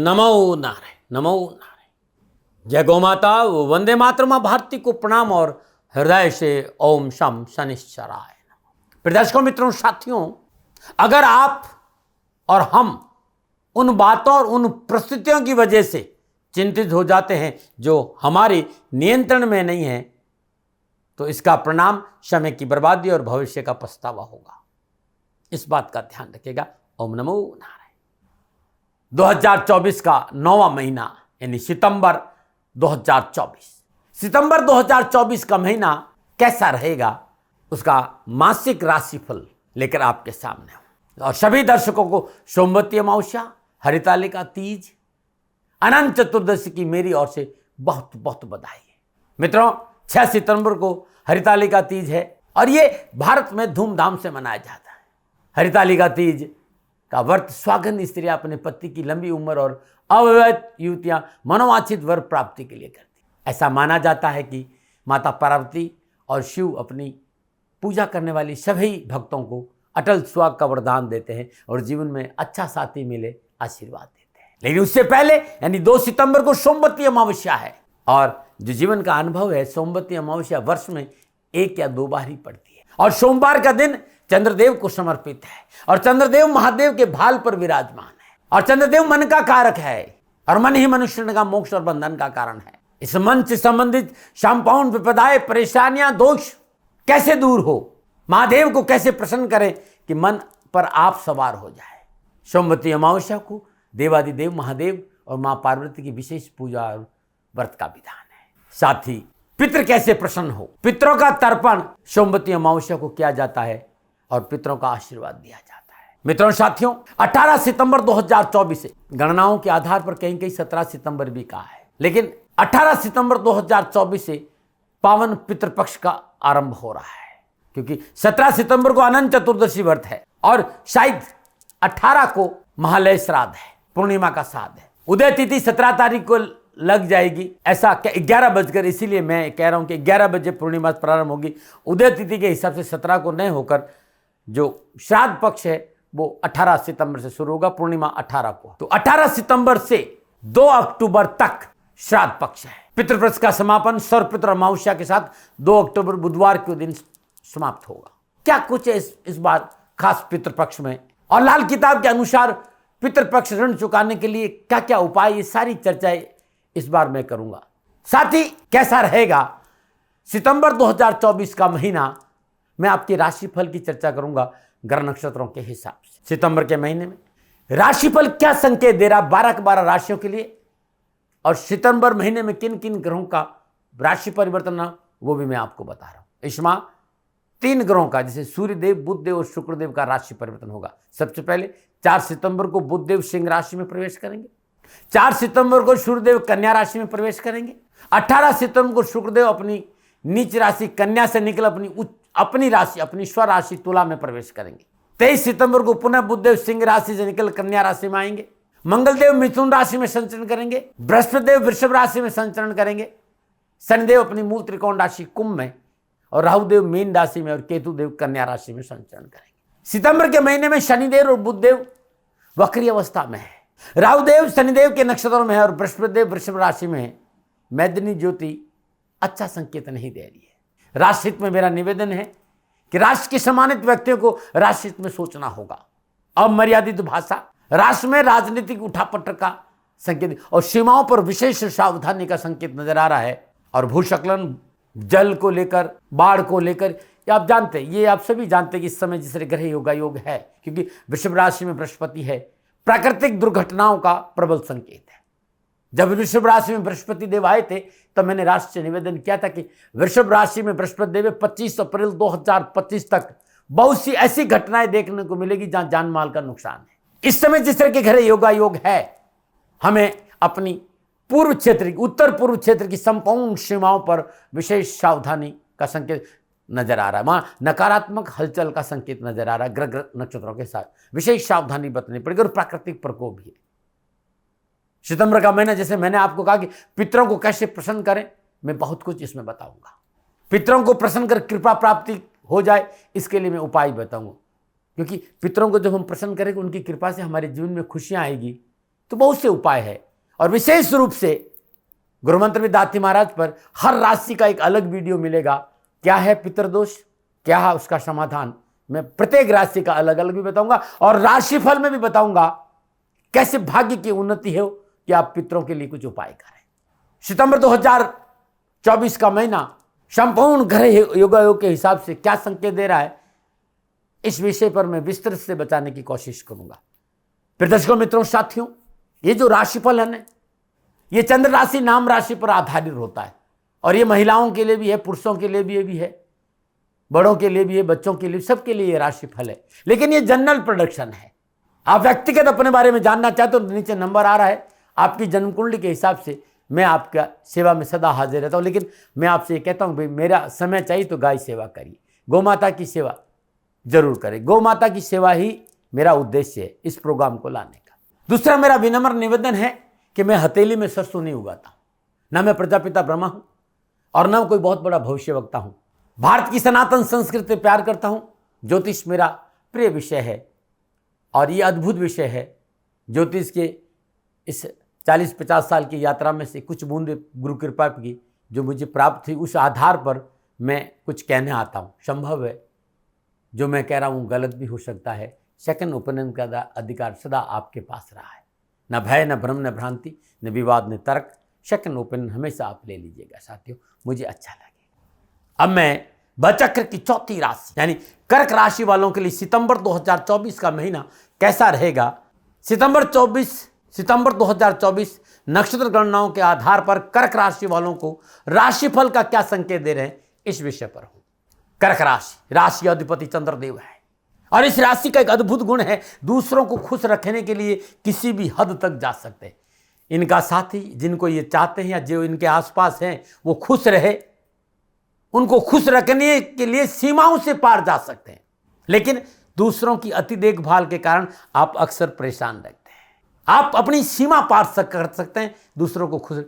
नमो नारायण, नमो नारायण। जय गौ माता, वंदे मातरम भारती को प्रणाम और हृदय से ओम शम शनिश्चराय नमः। प्रदर्शकों, मित्रों, साथियों, अगर आप और हम उन बातों और उन परिस्थितियों की वजह से चिंतित हो जाते हैं जो हमारे नियंत्रण में नहीं है, तो इसका परिणाम समय की बर्बादी और भविष्य का पछतावा होगा। इस बात का ध्यान रखिएगा। ओम नमो नारायण। 2024 का 9वां महीना यानी सितंबर 2024। सितंबर 2024 का महीना कैसा रहेगा, उसका मासिक राशिफल लेकर आपके सामने हूं। और सभी दर्शकों को सोमवती अमावस्या, हरितालिका तीज, अनंत चतुर्दशी की मेरी ओर से बहुत बहुत बधाई है। मित्रों, 6 सितंबर को हरितालिका तीज है और ये भारत में धूमधाम से मनाया जाता है। हरितालिका तीज का व्रत स्वागन स्त्रियां अपने पति की लंबी उम्र और अविवाहित युवतियां मनोवांछित वर प्राप्ति के लिए करती। ऐसा माना जाता है कि माता पार्वती और शिव अपनी पूजा करने वाली सभी भक्तों को अटल सुहाग का वरदान देते हैं और जीवन में अच्छा साथी मिले आशीर्वाद देते हैं। लेकिन उससे पहले यानी 2 सितंबर को सोमवती अमावस्या है और जो जीवन का अनुभव है, सोमवती अमावस्या वर्ष में 1 या 2 बार ही पड़ती है और सोमवार का दिन चंद्रदेव को समर्पित है और चंद्रदेव महादेव के भाल पर विराजमान है और चंद्रदेव मन का कारक है और मन ही मनुष्य का मोक्ष और बंधन का कारण है। इस मन से संबंधित शांपाउन विपदाएं, परेशानियां, दोष कैसे दूर हो, महादेव को कैसे प्रसन्न करें कि मन पर आप सवार हो जाए। सोमवती अमावस्या को देवादिदेव महादेव और मां पार्वती की विशेष पूजा और व्रत का विधान है। साथ ही पितृ कैसे प्रसन्न हो, पितरों का तर्पण सोमवती अमावस्या को किया जाता है और पितरों का आशीर्वाद दिया जाता है। मित्रों, साथियों, 18 सितंबर 2024 से गणनाओं के आधार पर कहीं कहीं 17 सितंबर भी कहा है, लेकिन 18 सितंबर 2024 से पावन पितृपक्ष का आरंभ हो रहा है, क्योंकि 17 सितंबर को अनंत चतुर्दशी व्रत है और शायद 18 को महालय श्राद्ध है, पूर्णिमा का श्राद्ध है। उदय तिथि 17 तारीख को लग जाएगी, ऐसा 11 बजकर, इसीलिए मैं कह रहा हूं कि 11 बजे पूर्णिमा प्रारंभ होगी। उदय तिथि के हिसाब से 17 को नहीं होकर जो श्राद्ध पक्ष है वो 18 सितंबर से शुरू होगा, पूर्णिमा 18 को। तो 18 सितंबर से 2 अक्टूबर तक श्राद्ध पक्ष है। पितृपक्ष का समापन सर्वपितृ अमावस्या के साथ 2 अक्टूबर बुधवार के दिन समाप्त होगा। क्या कुछ है इस बार खास पितृपक्ष में, और लाल किताब के अनुसार पितृपक्ष ऋण चुकाने के लिए क्या क्या उपाय, ये सारी चर्चाएं इस बार मैं करूंगा। साथ ही कैसा रहेगा सितंबर 2024 का महीना, मैं आपकी राशिफल की चर्चा करूंगा ग्रह नक्षत्रों के हिसाब से। सितंबर के महीने में राशिफल क्या संकेत दे रहा 12 के 12 राशियों के लिए, और सितंबर महीने में किन किन ग्रहों का राशि परिवर्तन वो भी मैं आपको बता रहा हूं। इस माह 3 ग्रहों का, जैसे सूर्यदेव, बुधदेव और शुक्रदेव का राशि परिवर्तन होगा। सबसे पहले 4 सितंबर को बुधदेव सिंह राशि में प्रवेश करेंगे, 4 सितंबर को सूर्यदेव कन्या राशि में प्रवेश करेंगे, 18 सितंबर को शुक्रदेव अपनी नीच राशि कन्या से निकल अपनी राशि, अपनी स्व राशि तुला में प्रवेश करेंगे। 23 सितंबर को पुनः बुधदेव सिंह राशि से निकल कन्या राशि में आएंगे, मंगलदेव मिथुन राशि में संचरण करेंगे, बृहस्पतिदेव वृषभ राशि में संचरण करेंगे, शनिदेव अपनी मूल त्रिकोण राशि कुंभ में और राहुदेव मीन राशि में और केतुदेव कन्या राशि में संचरण करेंगे। सितंबर के महीने में शनिदेव और बुधदेव वक्री अवस्था में है, राहुदेव शनिदेव के नक्षत्रों में है और बृहस्पतिदेव वृषभ राशि में है। मैदिनी ज्योति अच्छा संकेत नहीं दे रही है। राष्ट्रहित में मेरा निवेदन है कि राष्ट्र के सम्मानित व्यक्तियों को राष्ट्रहित में सोचना होगा। अमर्यादित भाषा, राष्ट्र में राजनीतिक उठापटक का संकेत और सीमाओं पर विशेष सावधानी का संकेत नजर आ रहा है। और भूस्खलन, जल को लेकर, बाढ़ को लेकर, ये आप जानते हैं, ये आप सभी जानते हैं कि इस समय जिस ग्रह योगा योग है, क्योंकि वृषभ राशि में बृहस्पति है। प्राकृतिक दुर्घटनाओं का प्रबल संकेत है। जब वृषभ राशि में बृहस्पति देव आए थे तब मैंने राष्ट्र से निवेदन किया था कि वृषभ राशि में बृहस्पति देव 25 अप्रैल 2025 तक बहुत सी ऐसी घटनाएं देखने को मिलेगी जहां जान माल का नुकसान है। इस समय जिस तरह के ग्रह योगा योग है, हमें अपनी पूर्व क्षेत्र, उत्तर पूर्व क्षेत्र की संपूर्ण सीमाओं पर विशेष सावधानी का संकेत नजर आ रहा है। वहां नकारात्मक हलचल का संकेत नजर आ रहा है। ग्रह नक्षत्रों के साथ विशेष सावधानी बरतनी पड़ेगी और प्राकृतिक प्रकोप भी है। सितंबर का महीना, जैसे मैंने आपको कहा कि पितरों को कैसे प्रसन्न करें, मैं बहुत कुछ इसमें बताऊंगा। पितरों को प्रसन्न कर कृपा प्राप्ति हो जाए, इसके लिए मैं उपाय बताऊंगा, क्योंकि पितरों को जब हम प्रसन्न करेंगे उनकी कृपा से हमारे जीवन में खुशियां आएगी तो बहुत से उपाय है, और विशेष रूप से गुरुमंत्र में दाती महाराज पर हर राशि का एक अलग वीडियो मिलेगा। क्या है पितृदोष, क्या है उसका समाधान, मैं प्रत्येक राशि का अलग अलग भी बताऊंगा, और राशिफल में भी बताऊंगा कैसे भाग्य की उन्नति हो कि आप पितरों के लिए कुछ उपाय करें। सितंबर 2024 का महीना संपूर्ण ग्रह योगायोग के हिसाब से क्या संकेत दे रहा है, इस विषय पर मैं विस्तृत से बताने की कोशिश करूंगा। फिर दर्शकों, मित्रों, साथियों, ये जो राशिफल है ना, ये चंद्र राशि नाम राशि पर आधारित होता है, और ये महिलाओं के लिए भी है, पुरुषों के लिए भी है, बड़ों के लिए भी है, बच्चों के लिए, सबके लिए ये राशिफल है। लेकिन ये जनरल प्रोडक्शन है। आप व्यक्तिगत अपने बारे में जानना चाहते हो तो नीचे नंबर आ रहा है, आपकी जन्म कुंडली के हिसाब से मैं आपका सेवा में सदा हाजिर रहता हूँ। लेकिन मैं आपसे ये कहता हूँ, भाई मेरा समय चाहिए तो गाय सेवा करिए, गौ माता की सेवा जरूर करें। गौ माता की सेवा ही मेरा उद्देश्य है इस प्रोग्राम को लाने का। दूसरा मेरा विनम्र निवेदन है कि मैं हथेली में सरसों नहीं उगाता हूँ, ना मैं प्रजापिता ब्रह्मा हूँ और न कोई बहुत बड़ा भविष्यवक्ता हूँ। भारत की सनातन संस्कृति से प्यार करता हूँ। ज्योतिष मेरा प्रिय विषय है और ये अद्भुत विषय है। ज्योतिष के इस 40-50 साल की यात्रा में से कुछ बूंदे गुरु कृपा की जो मुझे प्राप्त हुई, उस आधार पर मैं कुछ कहने आता हूँ। संभव है जो मैं कह रहा हूँ गलत भी हो सकता है। सेकंड ओपिनियन का अधिकार सदा आपके पास रहा है। न भय, न भ्रम, न भ्रांति, न विवाद, न तर्क। सेकंड ओपिनियन हमेशा आप ले लीजिएगा साथियों, मुझे अच्छा लगेगा। अब मैं बचक्र की चौथी राशि यानी कर्क राशि वालों के लिए सितंबर 2024 का महीना कैसा रहेगा। सितंबर 2024 नक्षत्र गणनाओं के आधार पर कर्क राशि वालों को राशिफल का क्या संकेत दे रहे हैं, इस विषय पर हूं। कर्क राशि, राशि अधिपति चंद्रदेव है और इस राशि का एक अद्भुत गुण है, दूसरों को खुश रखने के लिए किसी भी हद तक जा सकते हैं। इनका साथी जिनको ये चाहते हैं या जो इनके आसपास हैं वो खुश रहे, उनको खुश रखने के लिए सीमाओं से पार जा सकते हैं। लेकिन दूसरों की अति देखभाल के कारण आप अक्सर परेशान रहते हैं। आप अपनी सीमा पार कर सकते हैं, दूसरों को खुश।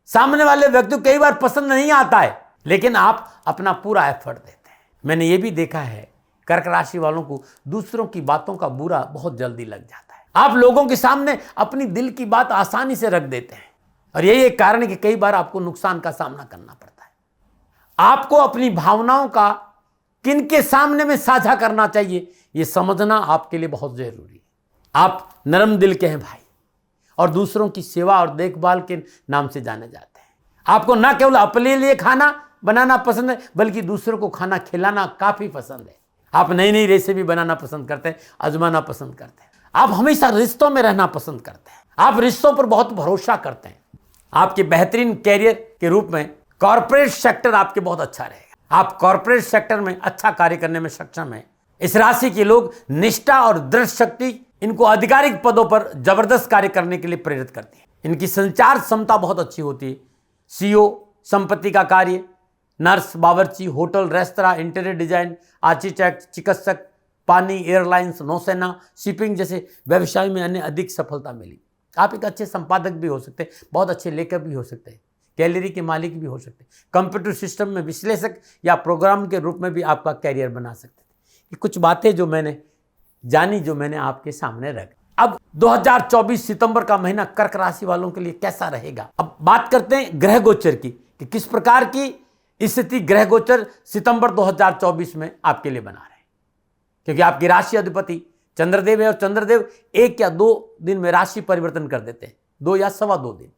सामने वाले व्यक्ति को कई बार पसंद नहीं आता है, लेकिन आप अपना पूरा एफर्ट देते हैं। मैंने ये भी देखा है कर्क राशि वालों को दूसरों की बातों का बुरा बहुत जल्दी लग जाता है। आप लोगों के सामने अपनी दिल की बात आसानी से रख देते हैं और यही एक कारण है कि कई बार आपको नुकसान का सामना करना पड़ता है। आपको अपनी भावनाओं का किनके सामने में साझा करना चाहिए, यह समझना आपके लिए बहुत जरूरी है। आप नरम दिल के हैं भाई और दूसरों की सेवा और देखभाल के नाम से जाने जाते हैं। आपको न केवल अपने लिए खाना बनाना पसंद है बल्कि दूसरों को खाना खिलाना काफी पसंद है। आप नई नई रेसिपी बनाना पसंद करते हैं, आजमाना पसंद करते हैं। आप हमेशा रिश्तों में रहना पसंद करते हैं। आप रिश्तों पर बहुत भरोसा करते हैं। आपके बेहतरीन कैरियर के रूप में कॉर्पोरेट सेक्टर आपके बहुत अच्छा रहेगा। आप कॉर्पोरेट सेक्टर में अच्छा कार्य करने में सक्षम हैं। इस राशि के लोग निष्ठा और दृढ़ शक्ति इनको आधिकारिक पदों पर जबरदस्त कार्य करने के लिए प्रेरित करती है। इनकी संचार क्षमता बहुत अच्छी होती है। सीईओ, संपत्ति का कार्य, नर्स, बावर्ची, hotel, restaurant, interior design, architect, चिकित्सक, पानी, एयरलाइंस, नौसेना, शिपिंग जैसे व्यवसाय में अन्य अधिक सफलता मिली। आप एक अच्छे संपादक भी हो सकते हैं, बहुत अच्छे लेखक भी हो सकते हैं, गैलरी के मालिक भी हो सकते हैं, कंप्यूटर सिस्टम में विश्लेषक या प्रोग्राम के रूप में भी आपका कैरियर बना सकते हैं। ये कुछ बातें जो मैंने जानी, जो मैंने आपके सामने रख। अब 2024 सितंबर का महीना कर्क राशि वालों के लिए कैसा रहेगा। अब बात करते हैं ग्रह गोचर की कि किस प्रकार की स्थिति ग्रह गोचर सितंबर 2024 में आपके लिए बना रहे हैं। क्योंकि आपकी राशि अधिपति चंद्रदेव है और चंद्रदेव 1 या 2 दिन में राशि परिवर्तन कर देते हैं, 2 या सवा 2 दिन।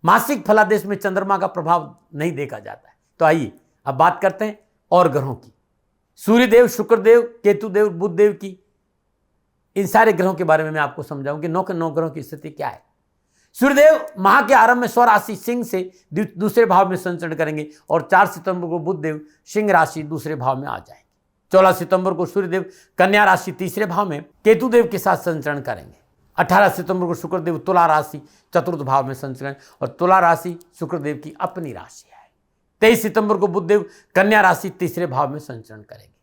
मासिक फलादेश में चंद्रमा का प्रभाव नहीं देखा जाता है। तो आइए अब बात करते हैं और ग्रहों की। सूर्यदेव, शुक्रदेव, केतुदेव, बुधदेव की, इन सारे ग्रहों के बारे में मैं आपको समझाऊं कि 9 के 9 ग्रहों की स्थिति क्या है। सूर्यदेव माह के आरंभ में स्वराशि सिंह से दूसरे भाव में संचरण करेंगे और 4 सितंबर को बुधदेव सिंह राशि दूसरे भाव में आ जाएंगे। 14 सितंबर को सूर्यदेव कन्या राशि तीसरे भाव में केतुदेव के साथ संचरण करेंगे। 18 सितंबर को शुक्रदेव तुला राशि चतुर्थ भाव में संचरण, और तुला राशि शुक्रदेव की अपनी राशि है। 23 सितंबर को बुधदेव कन्या राशि तीसरे भाव में संचरण करेंगे।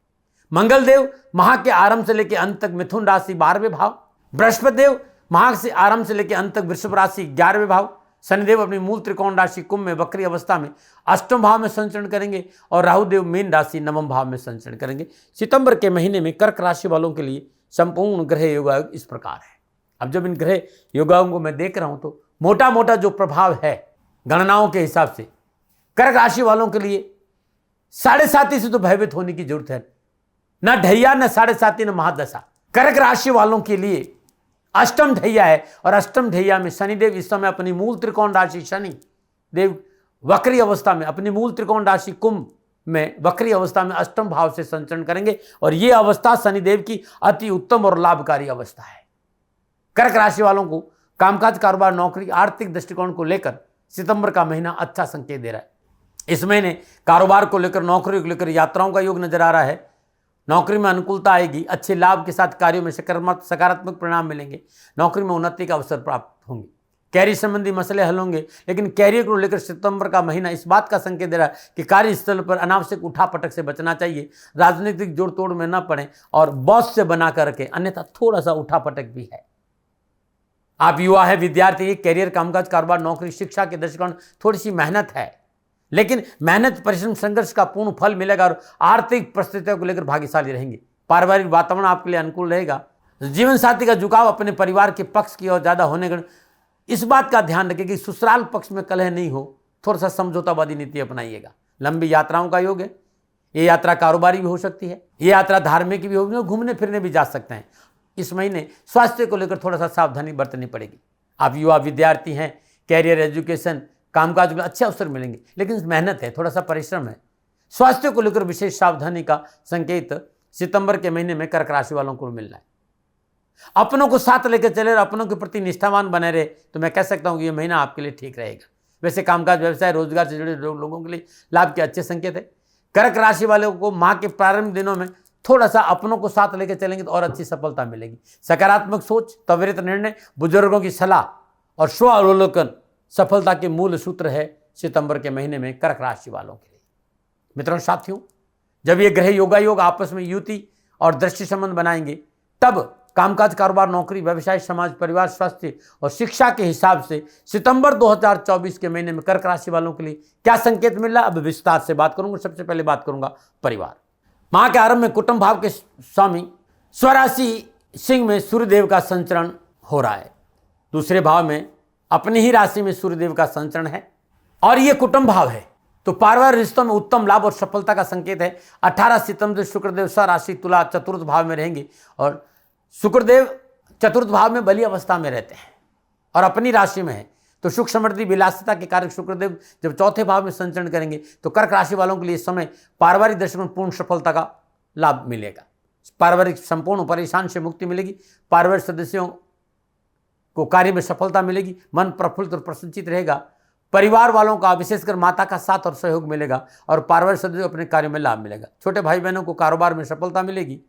मंगलदेव माह के आरंभ से लेकर अंत तक मिथुन राशि 12वें भाव, बृहस्पतिदेव माह से आरंभ से लेकर अंत तक वृषभ राशि 11वें भाव, शनिदेव अपनी मूल त्रिकोण राशि कुंभ में वक्री अवस्था में 8वें भाव में संचरण करेंगे और राहुदेव मीन राशि 9वें भाव में संचरण करेंगे। सितंबर के महीने में कर्क राशि वालों के लिए संपूर्ण ग्रह योग इस प्रकार है। अब जब इन ग्रह योगाओं को मैं देख रहा हूं तो मोटा मोटा जो प्रभाव है गणनाओं के हिसाब से कर्क राशि वालों के लिए 7.5 से तो भयभीत होने की जरूरत है। ना ढैया, न 7.5, न महादशा। कर्क राशि वालों के लिए अष्टम ढैया है और अष्टम ढैया में शनिदेव इस समय अपनी मूल त्रिकोण राशि शनि देव वक्री अवस्था में अपनी मूल त्रिकोण राशि कुंभ में वक्री अवस्था में अष्टम भाव से संचरण करेंगे और यह अवस्था शनिदेव की अति उत्तम और लाभकारी अवस्था है। कर्क राशि वालों को कामकाज, कारोबार, नौकरी, आर्थिक दृष्टिकोण को लेकर सितंबर का महीना अच्छा संकेत दे रहा है। इस महीने कारोबार को लेकर, नौकरी को लेकर यात्राओं का योग नजर आ रहा है। नौकरी में अनुकूलता आएगी, अच्छे लाभ के साथ कार्यों में सकारात्मक परिणाम मिलेंगे, नौकरी में उन्नति का अवसर प्राप्त होंगे, कैरियर संबंधी मसले हल होंगे। लेकिन कैरियर को लेकर सितंबर का महीना इस बात का संकेत दे रहा है कि कार्यस्थल पर अनावश्यक उठापटक से बचना चाहिए, राजनीतिक जोड़ तोड़ में न पड़े और बॉस से बना कर रखें, अन्यथा थोड़ा सा उठापटक भी है। आप युवा है, विद्यार्थी, कैरियर, कामकाज, कारोबार, नौकरी, शिक्षा के दृष्टिकोण थोड़ी सी मेहनत है, लेकिन मेहनत, परिश्रम, संघर्ष का पूर्ण फल मिलेगा और आर्थिक परिस्थितियों को लेकर भाग्यशाली रहेंगे। पारिवारिक वातावरण आपके लिए अनुकूल रहेगा। जीवन साथी का झुकाव अपने परिवार के पक्ष की ओर ज्यादा होने का इस बात का ध्यान रखें कि ससुराल पक्ष में कलह नहीं हो, थोड़ा सा समझौतावादी नीति अपनाइएगा। लंबी यात्राओं का योग है, ये यात्रा कारोबारी भी हो सकती है, ये यात्रा धार्मिक भी होगी, घूमने फिरने भी जा सकते हैं। इस महीने स्वास्थ्य को लेकर थोड़ा सा सावधानी बरतनी पड़ेगी। आप युवा विद्यार्थी हैं, कैरियर, एजुकेशन, कामकाज में अच्छे अवसर मिलेंगे, लेकिन मेहनत है, थोड़ा सा परिश्रम है। स्वास्थ्य को लेकर विशेष सावधानी का संकेत सितंबर के महीने में कर्क राशि वालों को मिल रहा है। अपनों को साथ लेकर चले और अपनों के प्रति निष्ठावान बने रहे तो मैं कह सकता हूं कि यह महीना आपके लिए ठीक रहेगा। वैसे कामकाज, व्यवसाय, रोजगार से जुड़े लोगों के लिए लाभ के अच्छे संकेत है। कर्क राशि वालों को माह के प्रारंभिक दिनों में थोड़ा सा अपनों को साथ लेकर चलेंगे तो और अच्छी सफलता मिलेगी। सकारात्मक सोच, त्वरित निर्णय, बुजुर्गों की सलाह और स्व अवलोकन सफलता के मूल सूत्र है सितंबर के महीने में कर्क राशि वालों के लिए। मित्रों, साथियों, जब ये ग्रह योगा योग आपस में युति और दृष्टि संबंध बनाएंगे तब कामकाज, कारोबार, नौकरी, व्यवसाय, समाज, परिवार, स्वास्थ्य और शिक्षा के हिसाब से सितंबर 2024 के महीने में कर्क राशि वालों के लिए क्या संकेत मिल रहा है, अब विस्तार से बात करूंगा। सबसे पहले बात करूंगा परिवार। माह के आरंभ में कुटुंब भाव के स्वामी स्वराशि सिंह में सूर्यदेव का संचरण हो रहा है। दूसरे भाव में अपनी ही राशि में सूर्यदेव का संचरण है और यह कुटुंब भाव है, तो पारिवारिक रिश्तों में उत्तम लाभ और सफलता का संकेत है। 18 सितंबर शुक्रदेव स्वराशि तुला चतुर्थ भाव में रहेंगे और शुक्रदेव चतुर्थ भाव में बली अवस्था में रहते हैं और अपनी राशि में है, तो सुख, समृद्धि, विलासिता के कारक शुक्रदेव जब चौथे भाव में संचरण करेंगे तो कर्क राशि वालों के लिए इस समय पारिवारिक दृष्टिकोण पूर्ण सफलता का लाभ मिलेगा। पारिवारिक संपूर्ण परेशान से मुक्ति मिलेगी, पारिवारिक सदस्यों को कार्य में सफलता मिलेगी, मन प्रफुल्लित और प्रसन्नचित रहेगा। परिवार वालों का विशेषकर माता का साथ और सहयोग मिलेगा और पारिवारिक सदस्यों अपने कार्यों में लाभ मिलेगा। छोटे भाई बहनों को कारोबार में सफलता मिलेगी।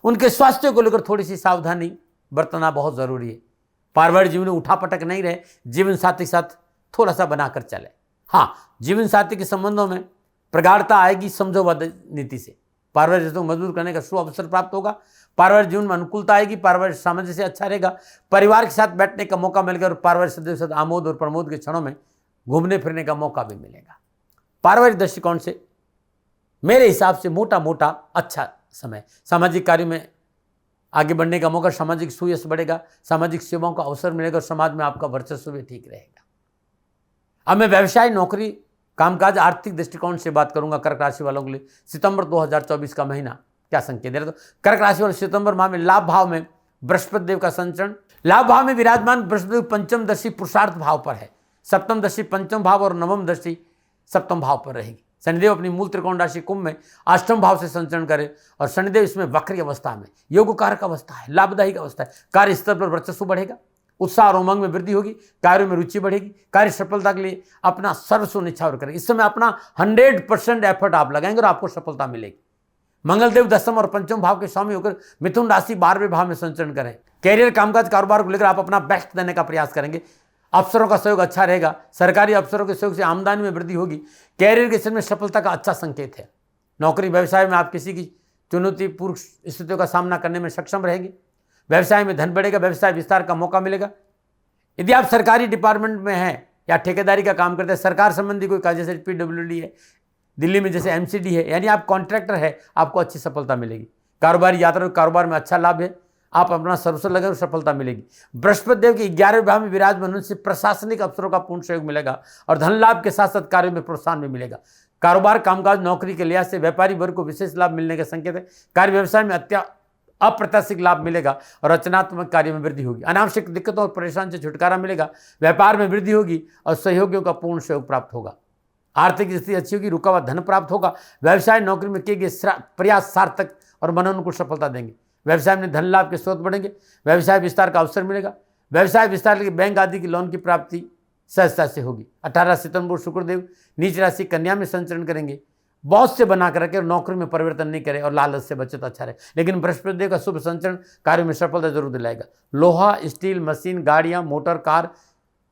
उनके स्वास्थ्य को लेकर थोड़ी सी सावधानी बरतना बहुत जरूरी है। पारिवारिक जीवन में उठापटक नहीं रहे, जीवन साथी के साथ थोड़ा सा बनाकर चले। हाँ, जीवन साथी के संबंधों में प्रगाढ़ता आएगी समझौता नीति से। पारिवारिक रिश्तों को मजबूत करने का शुभ अवसर प्राप्त होगा। पारिवारिक जीवन में अनुकूलता आएगी, पारिवारिक सामंजस्य अच्छा रहेगा, परिवार के साथ बैठने का मौका मिलेगा और पारिवारिक सदस्यों के साथ आमोद और प्रमोद के क्षणों में घूमने फिरने का मौका भी मिलेगा। पारिवारिक दृष्टिकोण से मेरे हिसाब से मोटा मोटा अच्छा समय। सामाजिक कार्य में आगे बढ़ने का मौका, सामाजिक सुयश बढ़ेगा, सामाजिक सेवाओं का अवसर मिलेगा और समाज में आपका वर्चस्व भी ठीक रहेगा। अब मैं व्यवसाय, नौकरी, कामकाज, आर्थिक दृष्टिकोण से बात करूंगा कर्क राशि वालों के लिए सितंबर 2024 का महीना क्या संकेत दे रहा है। तो कर्क राशि वाले सितंबर माह में लाभ भाव में बृहस्पति देव का संचरण, लाभ भाव में विराजमान बृहस्पति पंचम दृष्टि पुरुषार्थ भाव पर है, सप्तम दृष्टि पंचम भाव और नवम दृष्टि सप्तम भाव पर रहेगी। शनिदेव अपनी मूल त्रिकोण राशि कुंभ में अष्टम भाव से संचरण करे और शनिदेव इसमें वक्री अवस्था में, योग कारक अवस्था है, लाभदायक अवस्था है। कार्य स्तर पर वर्चस्व बढ़ेगा, उत्साह और उमंग में वृद्धि होगी, कार्यों में रुचि बढ़ेगी, कार्य सफलता के लिए अपना सर्वस्व निछावर करेंगे। इस समय अपना 100% एफर्ट आप लगाएंगे और आपको सफलता मिलेगी। मंगलदेव दसम और पंचम भाव के स्वामी होकर मिथुन राशि 12वें भाव में संचरण करें। कैरियर, कामकाज, कारोबार को लेकर आप अपना बेस्ट देने का प्रयास करेंगे। अफसरों का सहयोग अच्छा रहेगा, सरकारी अफसरों के सहयोग से आमदनी में वृद्धि होगी। कैरियर के क्षेत्र में सफलता का अच्छा संकेत है। नौकरी व्यवसाय में आप किसी की चुनौतीपूर्ण स्थितियों का सामना करने में सक्षम रहेंगे। व्यवसाय में धन बढ़ेगा, व्यवसाय विस्तार का मौका मिलेगा। यदि आप सरकारी डिपार्टमेंट में हैं या ठेकेदारी का काम करते हैं, सरकार संबंधी कोई कार्य जैसे PWD है, दिल्ली में जैसे MCD है, यानी आप कॉन्ट्रैक्टर है, आपको अच्छी सफलता मिलेगी। कारोबारी यात्रा, कारोबार में अच्छा लाभ है। आप अपना सर्वस्व लगे और सफलता मिलेगी। बृहस्पति देव के 11वें भाव में विराजमान होने से प्रशासनिक अफसरों का पूर्ण सहयोग मिलेगा और धन लाभ के साथ साथ कार्यों में प्रोत्साहन भी मिलेगा। कारोबार, कामकाज, नौकरी के लिहाज से व्यापारी वर्ग को विशेष लाभ मिलने का संकेत है। कार्य व्यवसाय में अप्रत्याशित लाभ मिलेगा और रचनात्मक कार्य में वृद्धि होगी। अनावश्यक दिक्कतों और परेशानी से छुटकारा मिलेगा। व्यापार में वृद्धि होगी और सहयोगियों का पूर्ण सहयोग प्राप्त होगा। आर्थिक स्थिति अच्छी होगी, रुका हुआ धन प्राप्त होगा। व्यवसाय, नौकरी में किए गए प्रयास सार्थक और मनोनुकूल सफलता देंगे। व्यवसाय में धन लाभ के स्रोत बढ़ेंगे। व्यवसाय विस्तार का अवसर मिलेगा। व्यवसाय विस्तार के बैंक आदि की लोन की प्राप्ति सहजता से होगी। 18 सितंबर शुक्रदेव नीच राशि कन्या में संचरण करेंगे। बहुत से बनाकर रखे और नौकरी में परिवर्तन नहीं करे और लालच से बचे तो अच्छा रहे। लेकिन बृहस्पति देव का शुभ संचरण कार्य में सफलता जरूर दिलाएगा। लोहा, स्टील, मशीन, गाड़ियां, मोटर, कार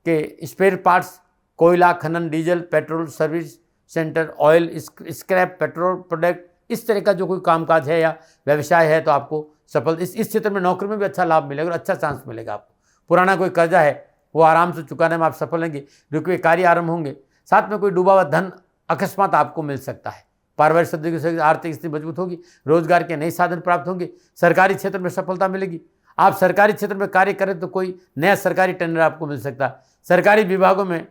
के स्पेयर पार्ट्स, कोयला, खनन, diesel, petrol, service centre, oil, scrap, petrol product, इस तरह का जो कोई कामकाज है या व्यवसाय है तो आपको सफल इस क्षेत्र में नौकरी में भी अच्छा लाभ मिलेगा और अच्छा चांस मिलेगा आपको। पुराना कोई कर्जा है वो आराम से चुकाने में आप सफल होंगे। रुके कार्य आरंभ होंगे। साथ में कोई डूबा हुआ धन अकस्मात आपको मिल सकता है। पारिवारिक सदस्यों से आर्थिक स्थिति मजबूत होगी। रोजगार के नए साधन प्राप्त होंगे। सरकारी क्षेत्र में सफलता मिलेगी। आप सरकारी क्षेत्र में कार्य करें तो कोई नया सरकारी टेंडर आपको मिल सकता है। सरकारी विभागों में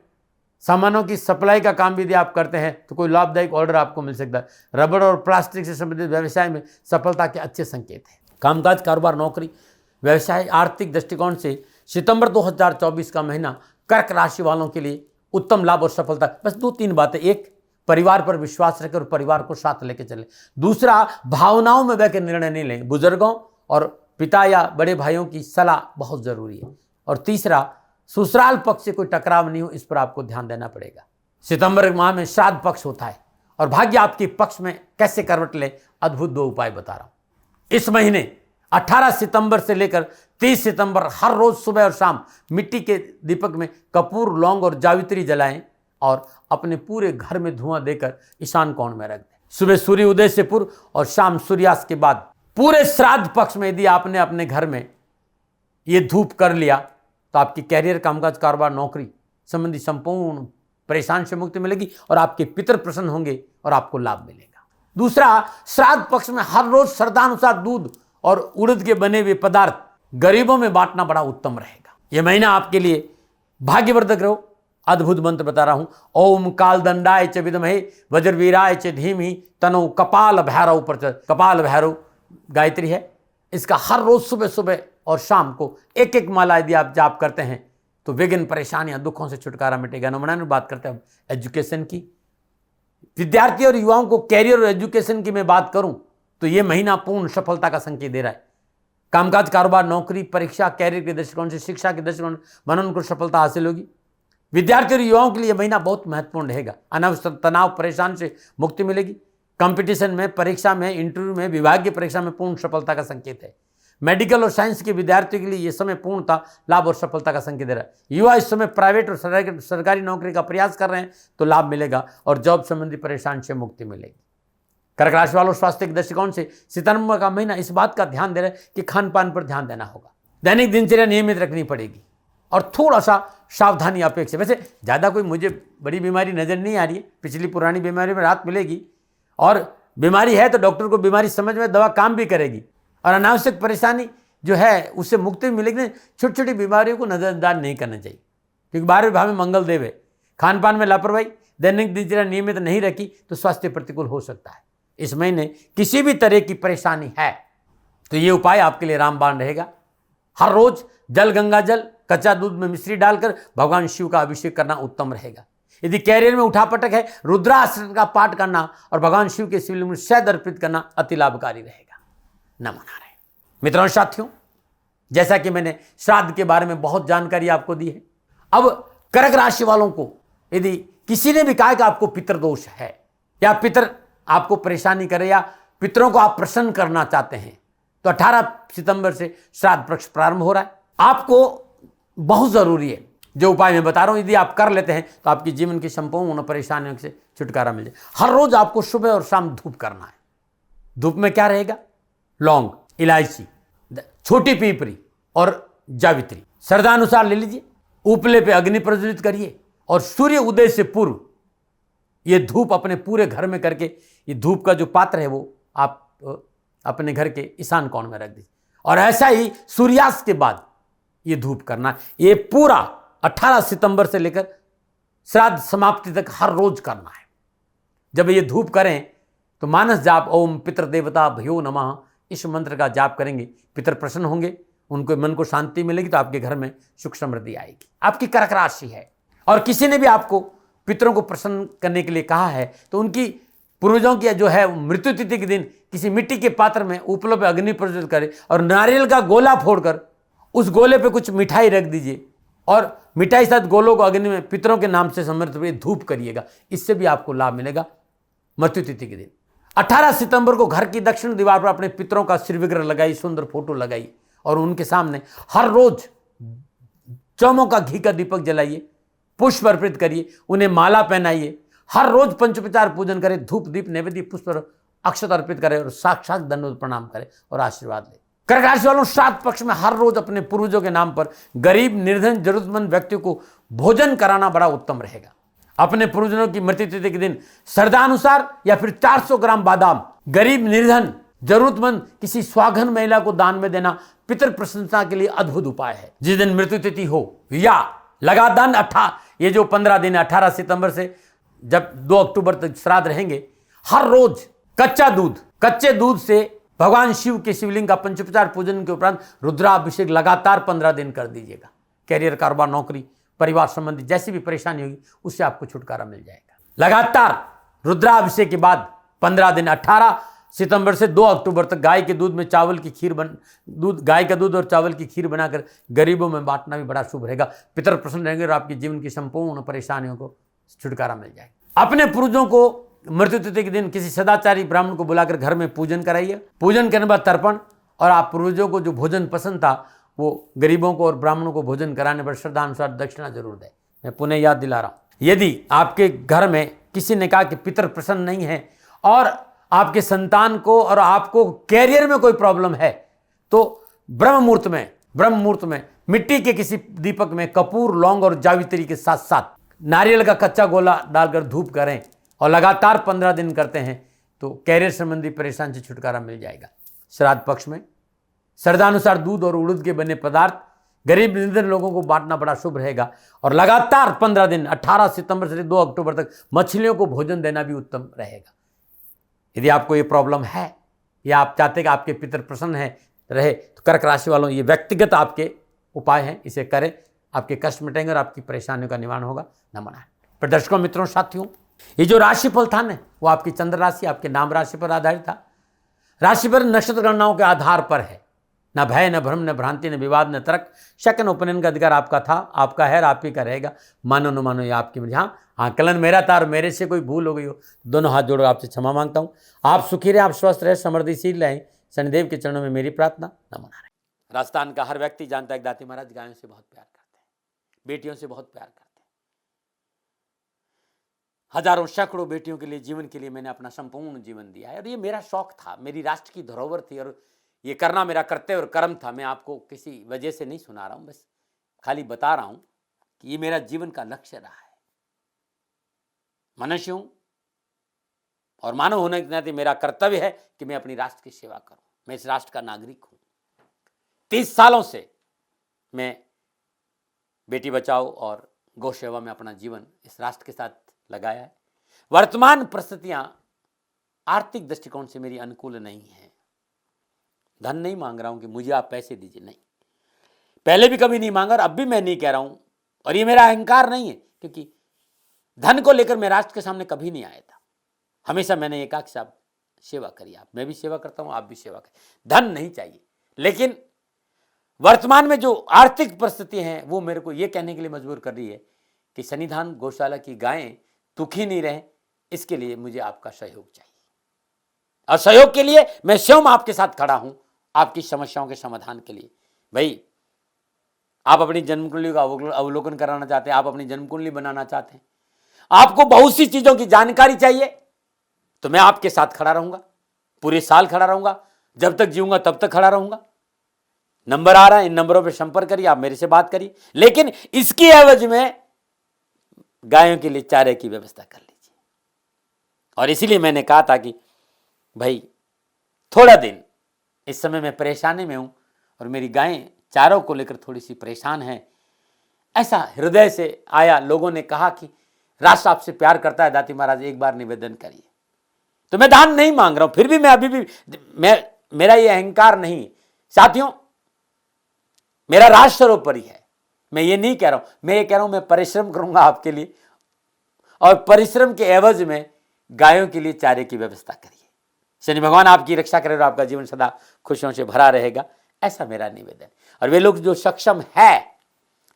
सामानों की सप्लाई का काम भी यदि आप करते हैं तो कोई लाभदायक ऑर्डर आपको मिल सकता है। रबड़ और प्लास्टिक से संबंधित व्यवसाय में सफलता के अच्छे संकेत हैं। कामकाज, कारोबार, नौकरी, व्यवसाय, आर्थिक दृष्टिकोण से सितंबर 2024 का महीना कर्क राशि वालों के लिए उत्तम लाभ और सफलता। बस 2-3 बातें। एक, परिवार पर विश्वास रखें और परिवार को साथ लेकर चलें। दूसरा, भावनाओं में बहकर निर्णय नहीं लें। बुजुर्गों और पिता या बड़े भाइयों की सलाह बहुत जरूरी है। और तीसरा, ससुराल पक्ष से कोई टकराव नहीं हो, इस पर आपको ध्यान देना पड़ेगा। सितंबर माह में श्राद्ध पक्ष होता है और भाग्य आपके पक्ष में कैसे करवट ले, अद्भुत 2 उपाय बता रहा हूं। इस महीने 18 सितंबर से लेकर 30 सितंबर हर रोज सुबह और शाम मिट्टी के दीपक में कपूर, लौंग और जावित्री जलाएं और अपने पूरे घर में धुआं देकर ईशान कोण में रख दें। सुबह सूर्य उदय से पूर्व और शाम सूर्यास्त के बाद पूरे श्राद्ध पक्ष में यदि आपने अपने घर में ये धूप कर लिया तो आपकी कैरियर, कामकाज, कारोबार, नौकरी संबंधी संपूर्ण परेशान से मुक्ति मिलेगी और आपके पितर प्रसन्न होंगे और आपको लाभ मिलेगा। दूसरा, श्राद्ध पक्ष में हर रोज श्रद्धानुसार दूध और उड़द के बने हुए पदार्थ गरीबों में बांटना बड़ा उत्तम रहेगा। यह महीना आपके लिए भाग्यवर्धक रहो। अद्भुत मंत्र बता रहा हूं। ओम काल दंडाय च विद्महे वज्रवीराय च धीमहि तनो कपाल भैरव प्रचोदयात्। कपाल भैरव गायत्री है। इसका हर रोज सुबह सुबह और शाम को एक माला यदि आप जाप करते हैं तो विघ्न, परेशानियां, दुखों से छुटकारा मिटेगा। नमूना में बात करते हैं एजुकेशन की। विद्यार्थी और युवाओं को कैरियर और एजुकेशन की मैं बात करूं तो यह महीना पूर्ण सफलता का संकेत दे रहा है। कामकाज, कारोबार, नौकरी, परीक्षा, कैरियर के दृष्टिकोण से, शिक्षा के दृष्टिकोण मनोनुकूल सफलता हासिल होगी। विद्यार्थी और युवाओं के लिए महीना बहुत महत्वपूर्ण रहेगा। अनावश्यक तनाव, परेशान से मुक्ति मिलेगी। कंपटीशन में, परीक्षा में, इंटरव्यू में, विभागीय परीक्षा में पूर्ण सफलता का संकेत है। मेडिकल और साइंस के विद्यार्थियों के लिए यह समय पूर्णतः लाभ और सफलता का संकेत दे रहा है। युवा इस समय प्राइवेट और सरकारी नौकरी का प्रयास कर रहे हैं तो लाभ मिलेगा और जॉब संबंधी परेशानी से मुक्ति मिलेगी। कर्क राशि वालों, स्वास्थ्य के दृष्टिकोण से सितंबर का महीना इस बात का ध्यान दे रहा है कि खान पान पर ध्यान देना होगा। दैनिक दिनचर्या नियमित रखनी पड़ेगी और थोड़ा सा सावधानी अपेक्षा। वैसे ज़्यादा कोई मुझे बड़ी बीमारी नज़र नहीं आ रही है। पिछली पुरानी बीमारी में राहत मिलेगी और बीमारी है तो डॉक्टर को बीमारी समझ में दवा काम भी करेगी और अनावश्यक परेशानी जो है उससे मुक्ति मिलेगी। छोटी छोटी बीमारियों को नज़रअंदाज नहीं करना चाहिए क्योंकि 12वें भाव में मंगल देव है। खान पान में लापरवाही, दैनिक दिनचर्या नियमित नहीं रखी तो स्वास्थ्य प्रतिकूल हो सकता है। इस महीने किसी भी तरह की परेशानी है तो ये उपाय आपके लिए रामबाण रहेगा। हर रोज जल, गंगा जल, कच्चा दूध में मिश्री डालकर भगवान शिव का अभिषेक करना उत्तम रहेगा। यदि कैरियर में उठापटक है, रुद्रास्त्र का पाठ करना और भगवान शिव के शिवलिंग में शहद अर्पित करना अति लाभकारी रहेगा। नमो नारायण। मित्रों, साथियों, जैसा कि मैंने श्राद्ध के बारे में बहुत जानकारी आपको दी है, अब कर्क राशि वालों को यदि किसी ने भी कहा कि आपको पितृदोष है या पितर आपको परेशानी करे या पितरों को आप प्रसन्न करना चाहते हैं तो 18 सितंबर से श्राद्ध पक्ष प्रारंभ हो रहा है। आपको बहुत जरूरी है जो उपाय मैं बता रहा हूं, यदि आप कर लेते हैं तो आपके जीवन की संपूर्ण परेशानियों से छुटकारा मिल जाए। हर रोज आपको सुबह और शाम धूप करना है। धूप में क्या रहेगा? लौंग, इलायची, छोटी पीपरी और जावित्री श्रद्धानुसार ले लीजिए। उपले पे अग्नि प्रज्वलित करिए और सूर्य उदय से पूर्व ये धूप अपने पूरे घर में करके, ये धूप का जो पात्र है वो आप अपने घर के ईशान कोण में रख दीजिए और ऐसा ही सूर्यास्त के बाद ये धूप करना। ये पूरा 18 सितंबर से लेकर श्राद्ध समाप्ति तक हर रोज करना है। जब ये धूप करें तो मानस जाप ओम पितृदेवता भयो नमः इस मंत्र का जाप करेंगे, पितर प्रसन्न होंगे, उनको मन को शांति मिलेगी, तो आपके घर में सुख समृद्धि आएगी। आपकी कर्क राशि है और किसी ने भी आपको पितरों को प्रसन्न करने के लिए कहा है तो उनकी पूर्वजों की जो है मृत्यु तिथि के दिन किसी मिट्टी के पात्र में उपलों पे अग्नि प्रज्वलित करें और नारियल का गोला फोड़कर उस गोले पे कुछ मिठाई रख दीजिए और मिठाई साथ गोलों को अग्नि में पितरों के नाम से समर्पित धूप करिएगा। इससे भी आपको लाभ मिलेगा मृत्यु तिथि के दिन। 18 सितंबर को घर की दक्षिण दीवार पर अपने पितरों का श्री विग्रह लगाई, सुंदर फोटो लगाई और उनके सामने हर रोज चौमों का घी का दीपक जलाइए, पुष्प अर्पित करिए, उन्हें माला पहनाइए, हर रोज पंचोपचार पूजन करें, धूप दीप नैवेद्य पुष्प और अक्षत अर्पित करें और साक्षात दंडवत प्रणाम करें और आशीर्वाद लें। कर्क राशि वालों, श्राद्ध पक्ष में हर रोज अपने पूर्वजों के नाम पर गरीब निर्धन जरूरतमंद व्यक्तियों को भोजन कराना बड़ा उत्तम रहेगा। अपने पूर्वजों की मृत्यु तिथि के दिन श्रद्धानुसार या फिर 400 ग्राम बादाम गरीब निर्धन जरूरतमंद किसी स्वाघन महिला को दान में देना पितृ प्रशंसा के लिए अद्भुत उपाय है। जिस दिन मृत्यु तिथि हो या लगातार ये जो 15 दिन 18 सितंबर से जब 2 अक्टूबर तक श्राद्ध रहेंगे, हर रोज कच्चे दूध से भगवान शिव के शिवलिंग का पंचोपचार पूजन के उपरांत रुद्राभिषेक लगातार 15 दिन कर दीजिएगा। कैरियर, कारोबार, नौकरी, परिवार संबंधी जैसी भी परेशानी होगी उससे आपको छुटकारा मिल जाएगा। लगातार रुद्राभिषेक के बाद 15 दिन 18 सितंबर से 2 अक्टूबर तक गाय के दूध और चावल की खीर बनाकर गरीबों में बांटना भी बड़ा शुभ रहेगा। पितर प्रसन्न रहेंगे और आपके जीवन की संपूर्ण परेशानियों को छुटकारा मिल जाएगा। अपने पूर्वजों को मृत्यु तिथि के दिन किसी सदाचारी ब्राह्मण को बुलाकर घर में पूजन कराइए। पूजन करने के बाद तर्पण और आप पूर्वजों को जो भोजन पसंद था वो गरीबों को और ब्राह्मणों को भोजन कराने पर श्रद्धानुसार दक्षिणा जरूर दें। मैं पुनः याद दिला रहा हूं, यदि आपके घर में किसी ने कहा कि पितर प्रसन्न नहीं है और आपके संतान को और आपको कैरियर में कोई प्रॉब्लम है तो ब्रह्म मुहूर्त में मिट्टी के किसी दीपक में कपूर, लौंग और जावित्री के साथ साथ नारियल का कच्चा गोला डालकर धूप करें और लगातार 15 दिन करते हैं तो कैरियर संबंधी परेशानी से छुटकारा मिल जाएगा। श्राद्ध पक्ष में श्रद्धानुसार दूध और उड़द के बने पदार्थ गरीब निर्धन लोगों को बांटना बड़ा शुभ रहेगा और लगातार 15 दिन 18 सितंबर से 2 अक्टूबर तक मछलियों को भोजन देना भी उत्तम रहेगा। यदि आपको ये प्रॉब्लम है या आप चाहते हैं कि आपके पितर प्रसन्न रहे तो कर्क राशि वालों ये व्यक्तिगत आपके उपाय हैं, इसे करें, आपके कष्ट मिटेंगे और आपकी परेशानियों का निवारण होगा। नमन। पर दर्शकों, मित्रों, साथियों, ये जो राशिफल था ना वो आपकी चंद्र राशि, आपके नाम राशि पर आधारित था। राशि पर नक्षत्र गणनाओं के आधार पर है। न भय, न भ्रम, न भ्रांति, न विवाद, न तर्क, शक, न उपनयन का अधिकार आपका था, आपका है और आप ही का रहेगा। मानो न मानो ये आपकी मर्जी। हाँ, आकलन मेरा था और मेरे से कोई भूल हो गई हो दोनों हाथ जोड़कर आपसे क्षमा मांगता हूँ। आप सुखी रहे, आप स्वस्थ रहे, समृद्धिशील रहें, शनिदेव के चरणों में मेरी प्रार्थना। नमन। राजस्थान का हर व्यक्ति जानता है कि दाती महाराज गायों से बहुत प्यार करते हैं, बेटियों से बहुत प्यार करते हैं। हजारों सैकड़ों बेटियों के लिए, जीवन के लिए मैंने अपना संपूर्ण जीवन दिया है और ये मेरा शौक था, मेरी राष्ट्र की धरोहर थी और ये करना मेरा कर्तव्य और कर्म था। मैं आपको किसी वजह से नहीं सुना रहा हूं, बस खाली बता रहा हूं कि ये मेरा जीवन का लक्ष्य रहा है। मनुष्य हूं और मानव होने के नाते मेरा कर्तव्य है कि मैं अपनी राष्ट्र की सेवा करूं। मैं इस राष्ट्र का नागरिक हूं। 30 सालों से मैं बेटी बचाओ और गौ सेवा में अपना जीवन इस राष्ट्र के साथ लगाया है। वर्तमान परिस्थितियां आर्थिक दृष्टिकोण से मेरी अनुकूल नहीं है। धन नहीं मांग रहा हूं कि मुझे आप पैसे दीजिए, नहीं, पहले भी कभी नहीं मांगा और अब भी मैं नहीं कह रहा हूं और ये मेरा अहंकार नहीं है, क्योंकि धन को लेकर मैं राष्ट्र के सामने कभी नहीं आया था। हमेशा मैंने ये कहा कि साहब सेवा करिए, आप, मैं भी सेवा करता हूं, आप भी सेवा करिए, धन नहीं चाहिए। लेकिन वर्तमान में जो आर्थिक परिस्थिति हैं वो मेरे को ये कहने के लिए मजबूर कर रही है कि सन्निधान गौशाला की गायें दुखी नहीं रहे, इसके लिए मुझे आपका सहयोग चाहिए और सहयोग के लिए मैं स्वयं आपके साथ खड़ा हूं, आपकी समस्याओं के समाधान के लिए। भाई, आप अपनी जन्म कुंडली का अवलोकन कराना चाहते हैं, आप अपनी जन्म कुंडली बनाना चाहते हैं, आपको बहुत सी चीजों की जानकारी चाहिए, तो मैं आपके साथ खड़ा रहूंगा, पूरे साल खड़ा रहूंगा, जब तक जीऊंगा तब तक खड़ा रहूंगा। नंबर आ रहा है, इन नंबरों पर संपर्क करिए, आप मेरे से बात करिए, लेकिन इसकी एवज में गायों के लिए चारे की व्यवस्था कर लीजिए। और इसीलिए मैंने कहा था कि भाई थोड़ा दिन, इस समय मैं परेशानी में हूं, और मेरी गायें चारों को लेकर थोड़ी सी परेशान हैं। ऐसा हृदय से आया। लोगों ने कहा कि राष्ट्र आपसे प्यार करता है दाती महाराज, एक बार निवेदन करिए। तो मैं दान नहीं मांग रहा हूं, फिर भी मैं अभी भी मेरा ये अहंकार नहीं है साथियों, मेरा राष्ट्र सर्वोपरि है। मैं ये नहीं कह रहा हूं, मैं ये कह रहा हूं मैं परिश्रम करूंगा आपके लिए, और परिश्रम के एवज में गायों के लिए चारे की व्यवस्था करिए। शनि भगवान आपकी रक्षा करे और आपका जीवन सदा खुशियों से भरा रहेगा, ऐसा मेरा निवेदन। और वे लोग जो सक्षम है,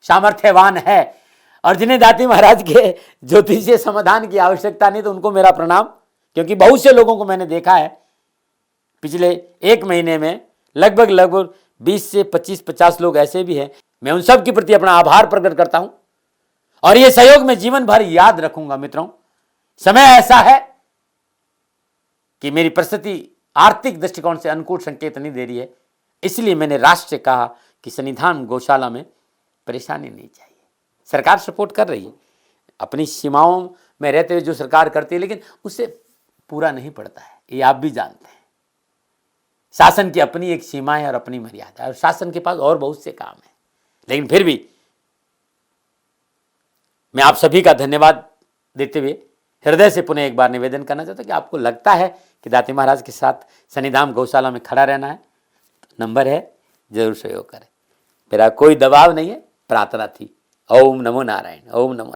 सामर्थ्यवान है, और जिन्हें दाती महाराज के ज्योतिषीय समाधान की आवश्यकता नहीं, तो उनको मेरा प्रणाम। क्योंकि बहुत से लोगों को मैंने देखा है पिछले एक महीने में, लगभग 20 से 25-50 लोग ऐसे भी हैं। मैं उन सब के प्रति अपना आभार प्रकट करता हूं, और ये सहयोग मैं जीवन भर याद रखूंगा। मित्रों, समय ऐसा है कि मेरी परिस्थिति आर्थिक दृष्टिकोण से अनुकूल संकेत नहीं दे रही है, इसलिए मैंने राष्ट्र से कहा कि सन्निधान गौशाला में परेशानी नहीं चाहिए। सरकार सपोर्ट कर रही है, अपनी सीमाओं में रहते हुए जो सरकार करती है, लेकिन उससे पूरा नहीं पड़ता है, ये आप भी जानते हैं। शासन की अपनी एक सीमा है और अपनी मर्यादा है, और शासन के पास और बहुत से काम है। लेकिन फिर भी मैं आप सभी का धन्यवाद देते हुए हृदय से पुनः एक बार निवेदन करना चाहता हूं कि आपको लगता है कि दाती महाराज के साथ सन्निधान गौशाला में खड़ा रहना है, तो नंबर है, जरूर सहयोग करें। मेरा कोई दबाव नहीं है, प्रार्थना थी। ओम नमो नारायण, ओम नमो नारायण।